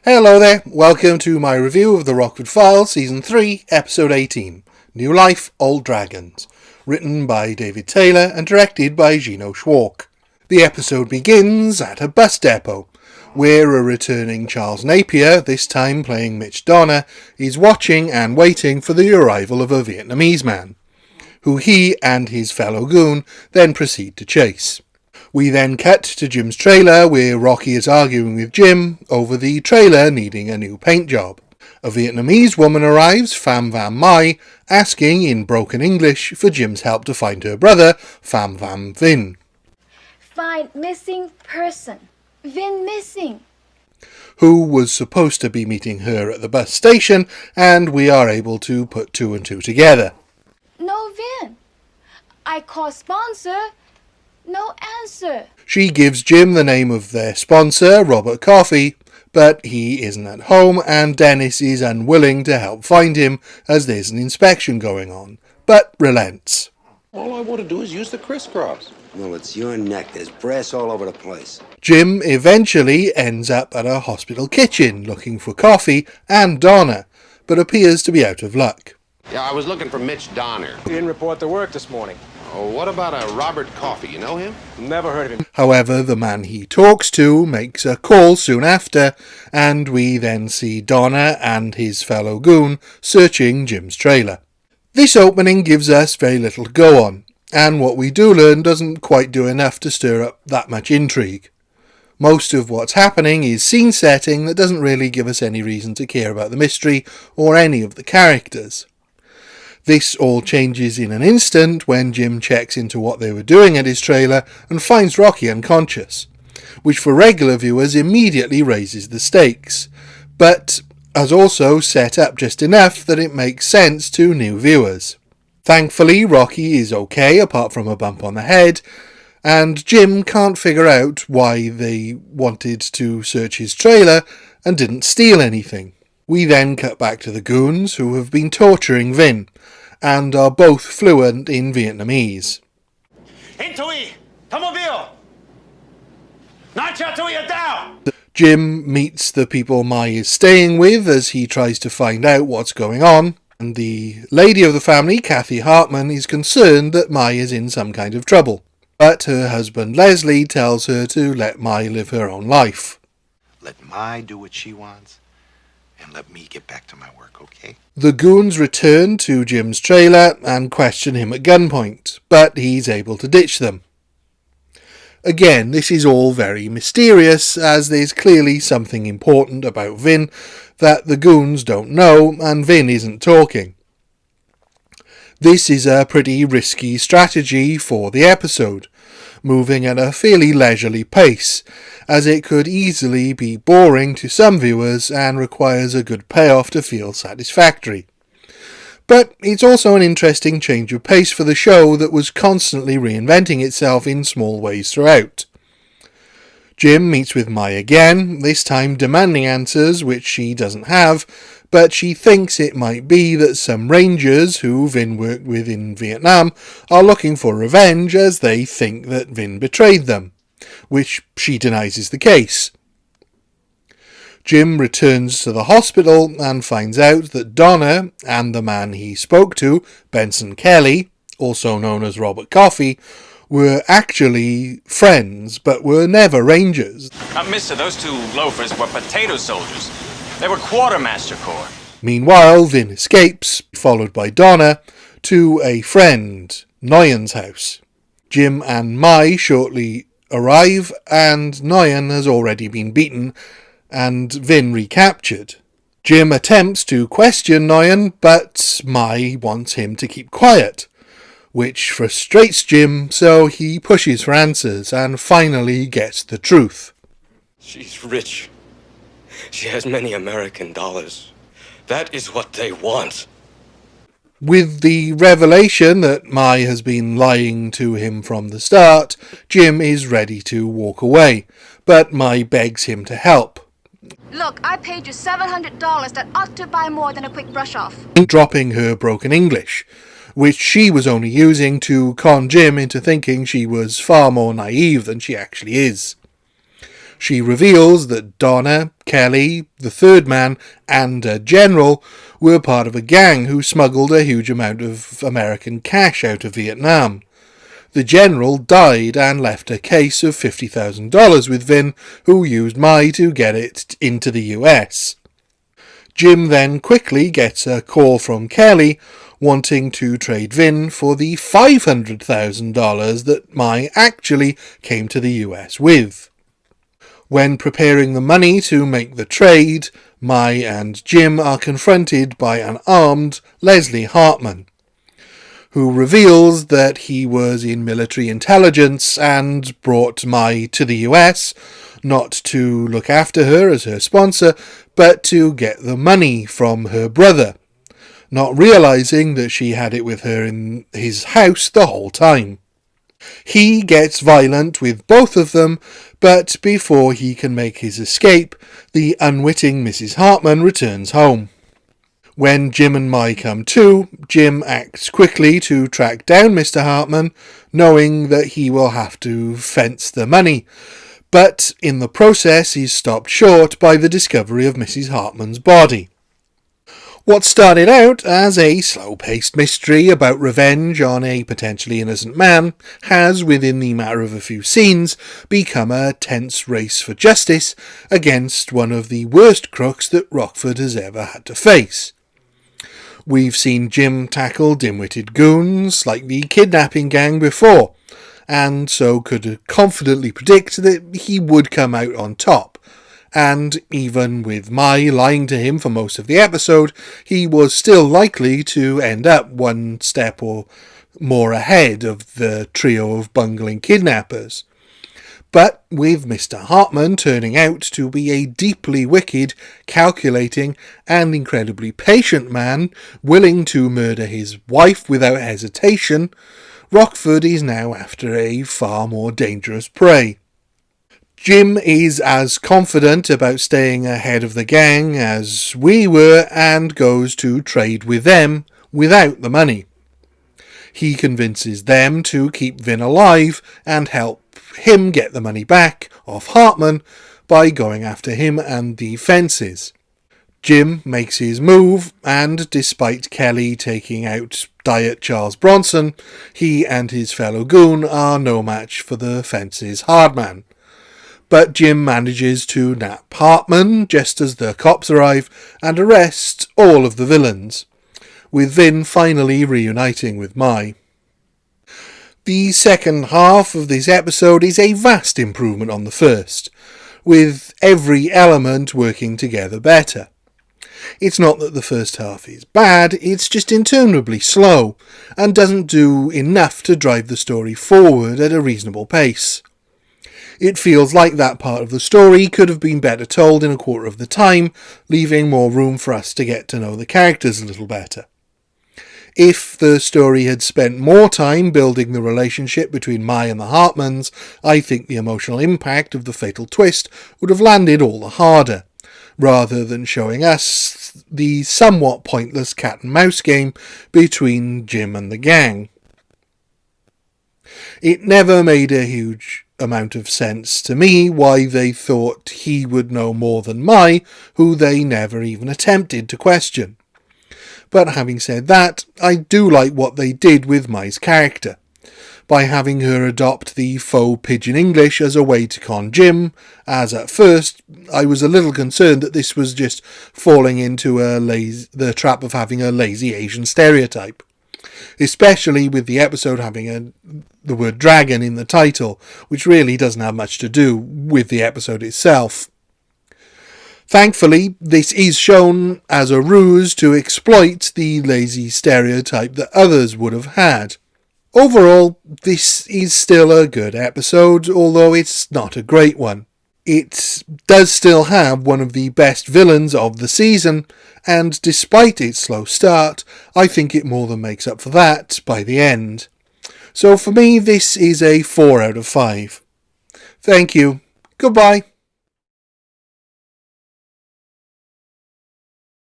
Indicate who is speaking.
Speaker 1: Hello there, welcome to my review of the Rockford Files, Season 3, Episode 18, New Life, Old Dragons, written by David Taylor and directed by Gino Schwark. The episode begins at a bus depot, where a returning Charles Napier, this time playing Mitch Donner, is watching and waiting for the arrival of a Vietnamese man, who he and his fellow goon then proceed to chase. We then cut to Jim's trailer, where Rocky is arguing with Jim over the trailer needing a new paint job. A Vietnamese woman arrives, Pham Vam Mai, asking in broken English for Jim's help to find her brother, Pham Vam Vinh.
Speaker 2: Find missing person. Vinh missing.
Speaker 1: Who was supposed to be meeting her at the bus station, and we are able to put two and two together.
Speaker 2: No Vinh. I call sponsor. No answer.
Speaker 1: She gives Jim the name of their sponsor, Robert Coffey, but he isn't at home and Dennis is unwilling to help find him as there's an inspection going on, but relents.
Speaker 3: All I want to do is use the crisscross.
Speaker 4: Well, it's your neck. There's brass all over the place.
Speaker 1: Jim eventually ends up at a hospital kitchen looking for Coffey and Donna, but appears to be out of luck.
Speaker 3: Yeah, I was looking for Mitch Donner.
Speaker 5: He didn't report to work this morning.
Speaker 3: Oh, what about a Robert Coffey? You know him?
Speaker 5: Never heard of him.
Speaker 1: However, the man he talks to makes a call soon after, and we then see Donna and his fellow goon searching Jim's trailer. This opening gives us very little to go on, and what we do learn doesn't quite do enough to stir up that much intrigue. Most of what's happening is scene setting that doesn't really give us any reason to care about the mystery or any of the characters. This all changes in an instant when Jim checks into what they were doing at his trailer and finds Rocky unconscious, which for regular viewers immediately raises the stakes, but has also set up just enough that it makes sense to new viewers. Thankfully, Rocky is okay apart from a bump on the head, and Jim can't figure out why they wanted to search his trailer and didn't steal anything. We then cut back to the goons who have been torturing Vinh, and are both fluent in Vietnamese. Jim meets the people Mai is staying with as he tries to find out what's going on, and the lady of the family, Kathy Hartman, is concerned that Mai is in some kind of trouble, but her husband Leslie tells her to let Mai live her own life.
Speaker 6: Let Mai do what she wants, and let me get back to my work, okay?
Speaker 1: The goons return to Jim's trailer and question him at gunpoint, but he's able to ditch them. Again, this is all very mysterious, as there's clearly something important about Vinh that the goons don't know, and Vinh isn't talking. This is a pretty risky strategy for the episode, moving at a fairly leisurely pace, as it could easily be boring to some viewers and requires a good payoff to feel satisfactory. But it's also an interesting change of pace for the show that was constantly reinventing itself in small ways throughout. Jim meets with Mai again, this time demanding answers which she doesn't have, but she thinks it might be that some rangers who Vinh worked with in Vietnam are looking for revenge as they think that Vinh betrayed them, which she denies is the case. Jim returns to the hospital and finds out that Donna and the man he spoke to, Benson Kelly, also known as Robert Coffey, were actually friends but were never rangers.
Speaker 7: Mister, those two loafers were potato soldiers. They were quartermaster corps.
Speaker 1: Meanwhile, Vinh escapes, followed by Donna, to a friend, Nguyen's house. Jim and Mai shortly arrive, and Nguyen has already been beaten, and Vinh recaptured. Jim attempts to question Nguyen, but Mai wants him to keep quiet, which frustrates Jim, so he pushes for answers and finally gets the truth.
Speaker 8: She's rich. She has many American dollars. That is what they want.
Speaker 1: With the revelation that Mai has been lying to him from the start, Jim is ready to walk away, but Mai begs him to help.
Speaker 2: Look, I paid you $700. That ought to buy more than a quick brush off.
Speaker 1: Dropping her broken English, which she was only using to con Jim into thinking she was far more naive than she actually is. She reveals that Donna, Kelly, the third man, and a general were part of a gang who smuggled a huge amount of American cash out of Vietnam. The general died and left a case of $50,000 with Vin, who used Mai to get it into the US. Jim then quickly gets a call from Kelly wanting to trade Vin for the $500,000 that Mai actually came to the US with. When preparing the money to make the trade, Mai and Jim are confronted by an armed Leslie Hartman, who reveals that he was in military intelligence and brought Mai to the US, not to look after her as her sponsor, but to get the money from her brother, not realizing that she had it with her in his house the whole time. He gets violent with both of them, but before he can make his escape, the unwitting Mrs. Hartman returns home. When Jim and Mai come to, Jim acts quickly to track down Mr. Hartman, knowing that he will have to fence the money, but in the process he's stopped short by the discovery of Mrs. Hartman's body. What started out as a slow-paced mystery about revenge on a potentially innocent man has, within the matter of a few scenes, become a tense race for justice against one of the worst crooks that Rockford has ever had to face. We've seen Jim tackle dim-witted goons like the kidnapping gang before, and so could confidently predict that he would come out on top. And even with Mai lying to him for most of the episode, he was still likely to end up one step or more ahead of the trio of bungling kidnappers. But with Mr. Hartman turning out to be a deeply wicked, calculating, and incredibly patient man, willing to murder his wife without hesitation, Rockford is now after a far more dangerous prey. Jim is as confident about staying ahead of the gang as we were and goes to trade with them without the money. He convinces them to keep Vin alive and help him get the money back off Hartman by going after him and the fences. Jim makes his move, and despite Kelly taking out Diet Charles Bronson, he and his fellow goon are no match for the fences hardman. But Jim manages to nab Hartman just as the cops arrive and arrest all of the villains, with Vin finally reuniting with Mai. The second half of this episode is a vast improvement on the first, with every element working together better. It's not that the first half is bad, it's just interminably slow, and doesn't do enough to drive the story forward at a reasonable pace. It feels like that part of the story could have been better told in a quarter of the time, leaving more room for us to get to know the characters a little better. If the story had spent more time building the relationship between Mai and the Hartmans, I think the emotional impact of the fatal twist would have landed all the harder, rather than showing us the somewhat pointless cat and mouse game between Jim and the gang. It never made a huge amount of sense to me why they thought he would know more than Mai, who they never even attempted to question. But having said that, I do like what they did with Mai's character, by having her adopt the faux pidgin English as a way to con Jim, as at first I was a little concerned that this was just falling into the trap of having a lazy Asian stereotype. Especially with the episode having the word dragon in the title, which really doesn't have much to do with the episode itself. Thankfully, this is shown as a ruse to exploit the lazy stereotype that others would have had. Overall, this is still a good episode, although it's not a great one. It does still have one of the best villains of the season, and despite its slow start, I think it more than makes up for that by the end. So for me, this is a 4 out of 5. Thank you. Goodbye.